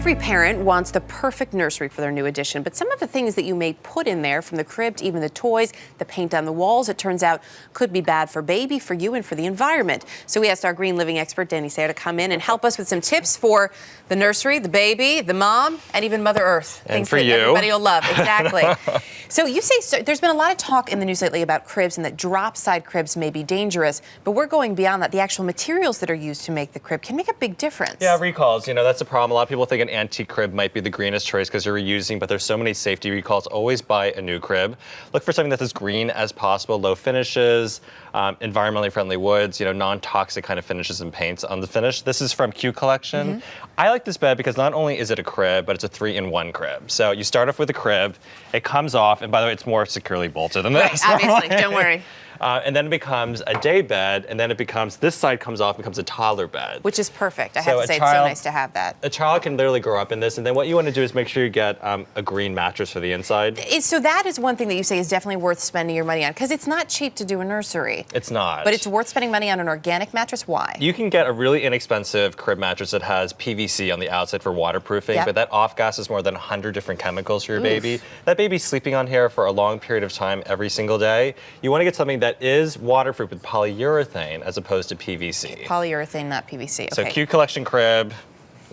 Every parent wants the perfect nursery for their new addition, but some of the things that you may put in there, from the crib to even the toys, the paint on the walls, it turns out could be bad for baby, for you, and for the environment. So we asked our green living expert, Danny Seo, to come in and help us with some tips for the nursery, the baby, the mom, and even Mother Earth. And things for that you. everybody will love. Exactly. So you say there's been a lot of talk in the news lately about cribs and that drop-side cribs may be dangerous, but we're going beyond that. The actual materials that are used to make the crib can make a big difference. Yeah, recalls, that's a problem. A lot of people think an antique crib might be the greenest choice because you're reusing, but there's so many safety recalls. Always buy a new crib. Look for something that's as green as possible, low finishes, environmentally friendly woods, non-toxic kind of finishes and paints on the finish. This is from Q Collection. I like this bed because not only is it a crib, but it's a 3-in-1 crib. So you start off with a crib, it comes off, and by the way, it's more securely bolted than this. Right, obviously, don't worry. And then it becomes a day bed, and then it becomes, this side comes off, becomes a toddler bed. Which is perfect. I have to say, it's so nice to have that. A child can literally grow up in this, and then what you want to do is make sure you get a green mattress for the inside. So that is one thing that you say is definitely worth spending your money on, because it's not cheap to do a nursery. It's not. But it's worth spending money on an organic mattress. Why? You can get a really inexpensive crib mattress that has PVC on the outside for waterproofing, but that off-gases more than 100 different chemicals for your baby. That baby's sleeping on here for a long period of time every single day. You want to get something that is waterproof with polyurethane as opposed to PVC. Okay, polyurethane, not PVC. Okay. So Q Collection crib,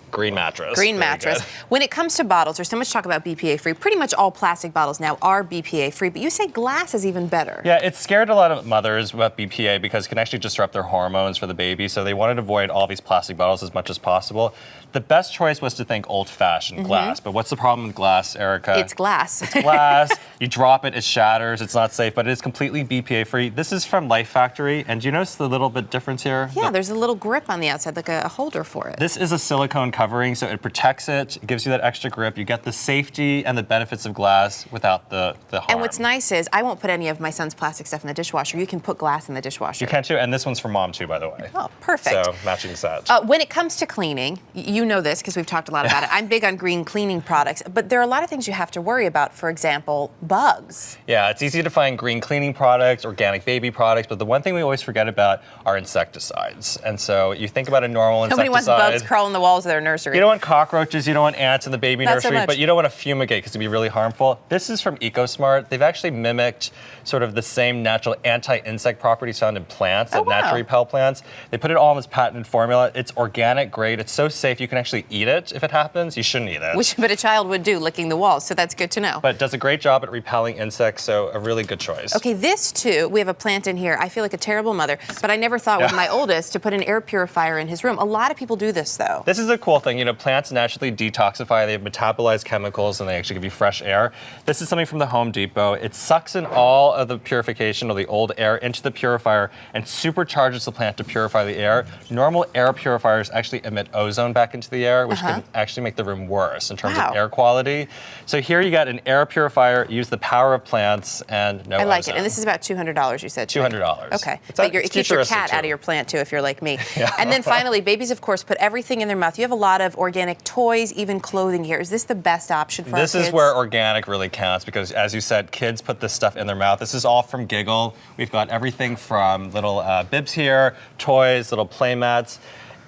green mattress. Green mattress. When it comes to bottles, there's so much talk about BPA-free. Pretty much all plastic bottles now are BPA-free, but you say glass is even better. Yeah, it scared a lot of mothers about BPA because it can actually disrupt their hormones for the baby, so they wanted to avoid all these plastic bottles as much as possible. The best choice was to think old-fashioned glass, but what's the problem with glass, Erica? It's glass. It's glass. You drop it, it shatters. It's not safe, but it is completely BPA-free. This is from Life Factory, and do you notice the little bit difference here? Yeah, there's a little grip on the outside, like a holder for it. This is a silicone covering, so it protects it, it gives you that extra grip. You get the safety and the benefits of glass without the harm. And what's nice is I won't put any of my son's plastic stuff in the dishwasher. You can put glass in the dishwasher. You can too, and this one's for mom too, by the way. Oh, perfect. So matching set. When it comes to cleaning, you know this because we've talked a lot about it. I'm big on green cleaning products, but there are a lot of things you have to worry about. For example, bugs. Yeah, it's easy to find green cleaning products, organic baby products, but the one thing we always forget about are insecticides. And so you think about a normal insecticide. Nobody wants bugs crawling the walls of their nursery. You don't want cockroaches, you don't want ants in the baby Not so nursery, much. but you don't want to fumigate because it'd be really harmful. This is from EcoSmart. They've actually mimicked sort of the same natural anti-insect properties found in plants that naturally repel plants. They put it all in this patented formula. It's organic grade. It's so safe you can actually eat it if it happens. You shouldn't eat it. But a child would do, licking the walls, so that's good to know. But it does a great job at repelling insects, so a really good choice. Okay, this too, we have a plant in here. I feel like a terrible mother, but I never thought with my oldest to put an air purifier in his room. A lot of people do this though. This is a cool thing. Plants naturally detoxify. They metabolize chemicals and they actually give you fresh air. This is something from the Home Depot. It sucks in all of the purification or the old air into the purifier and supercharges the plant to purify the air. Normal air purifiers actually emit ozone back into the air, which can actually make the room worse in terms of air quality. So here you got an air purifier, use the power of plants, and no I like ozone. it. And this is about $200, you said. $200. Okay. But it keeps your cat out of your plant too, if you're like me. And then finally, babies, of course, put everything in their mouth. You have a lot of organic toys, even clothing here. Is this the best option for our kids? This is where organic really counts because, as you said, kids put this stuff in their mouth. This is all from Giggle. We've got everything from little bibs here, toys, little play mats.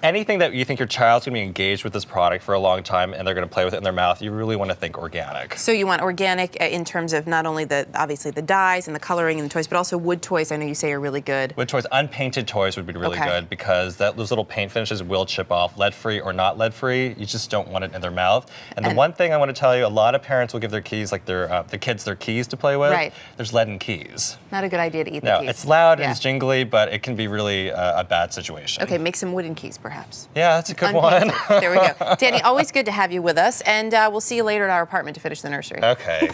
Anything that you think your child's going to be engaged with this product for a long time and they're going to play with it in their mouth, you really want to think organic. So you want organic in terms of not only obviously the dyes and the coloring and the toys, but also wood toys, I know you say are really good. Wood toys, unpainted toys would be really good because those little paint finishes will chip off, lead-free or not lead-free. You just don't want it in their mouth. And the one thing I want to tell you, a lot of parents will give their keys, like the kids their keys to play with. Right. There's lead in keys. Not a good idea to eat the keys. No, it's loud and it's jingly, but it can be really a bad situation. Okay, make some wooden keys perhaps. Yeah, that's a good one. There we go. Danny, always good to have you with us, and we'll see you later at our apartment to finish the nursery. Okay.